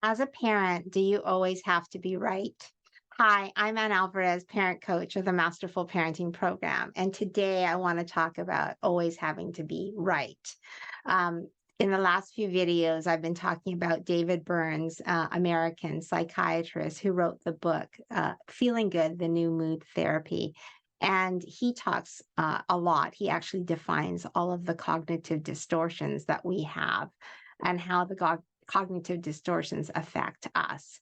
As a parent, do you always have to be right? Hi, I'm Ann Alvarez, parent coach of the Masterful Parenting Program. And today I want to talk about always having to be right. In the last few videos, I've been talking about David Burns, American psychiatrist who wrote the book, Feeling Good, the New Mood Therapy. And he talks a lot. He actually defines all of the cognitive distortions that we have and how the cognitive distortions affect us,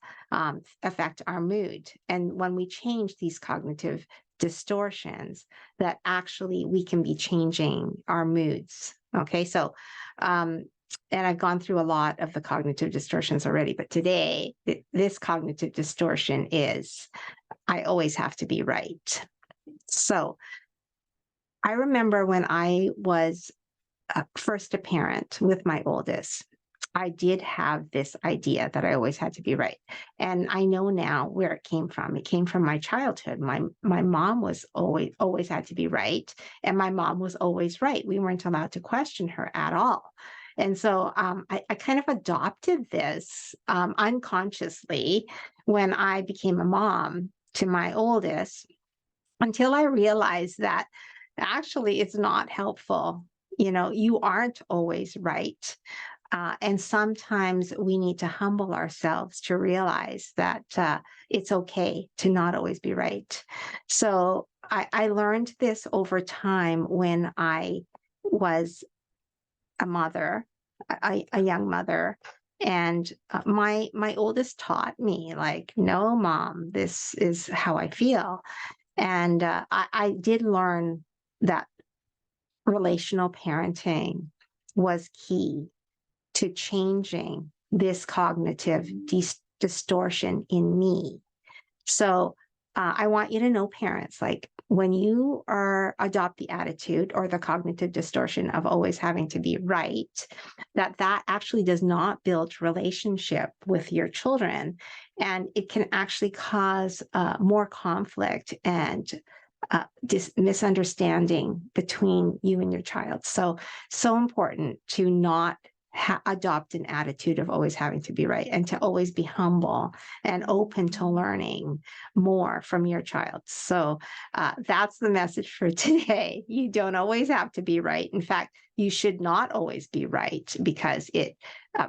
affect our mood. And when we change these cognitive distortions, that actually we can be changing our moods. Okay, so, and I've gone through a lot of the cognitive distortions already, but today, this cognitive distortion is I always have to be right. So I remember when I was first a parent with my oldest, I did have this idea that I always had to be right. And I know now where it came from. It came from my childhood. My mom was always had to be right, and my mom was always right. We weren't allowed to question her at all. And so I kind of adopted this unconsciously when I became a mom to my oldest, until I realized that actually it's not helpful. You know, you aren't always right. And sometimes we need to humble ourselves to realize that it's okay to not always be right. So I learned this over time when I was a mother, a young mother. And my oldest taught me, like, no, mom, this is how I feel. And I did learn that relational parenting was key to changing this cognitive distortion in me. So I want you to know, parents, like when you adopt the attitude or the cognitive distortion of always having to be right, that actually does not build relationship with your children, and it can actually cause more conflict and misunderstanding between you and your child. So important to not adopt an attitude of always having to be right, and to always be humble and open to learning more from your child. So that's the message for today. You don't always have to be right. In fact, you should not always be right, because it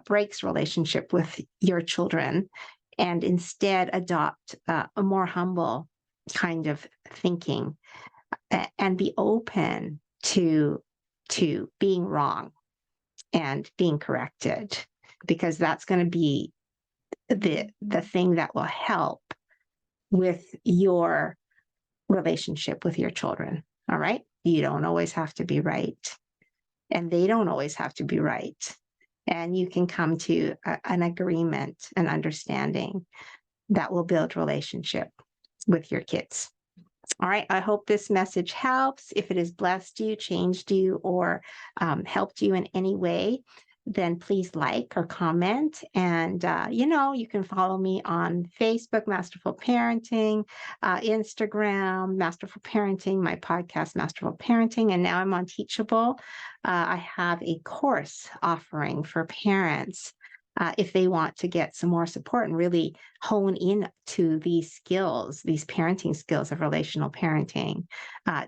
breaks relationship with your children, and instead adopt a more humble kind of thinking, and be open to being wrong and being corrected, because that's going to be the thing that will help with your relationship with your children. All right, you don't always have to be right, and they don't always have to be right, and you can come to an agreement, an understanding that will build relationship with your kids. All right. I hope this message helps. If it has blessed you, changed you, or helped you in any way, then please like or comment. And, you can follow me on Facebook, Masterful Parenting, Instagram, Masterful Parenting, my podcast, Masterful Parenting. And now I'm on Teachable. I have a course offering for parents if they want to get some more support and really hone in to these skills, these parenting skills of relational parenting,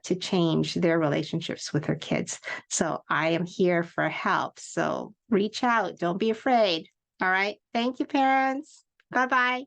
to change their relationships with their kids. So I am here for help. So reach out. Don't be afraid. All right. Thank you, parents. Bye bye.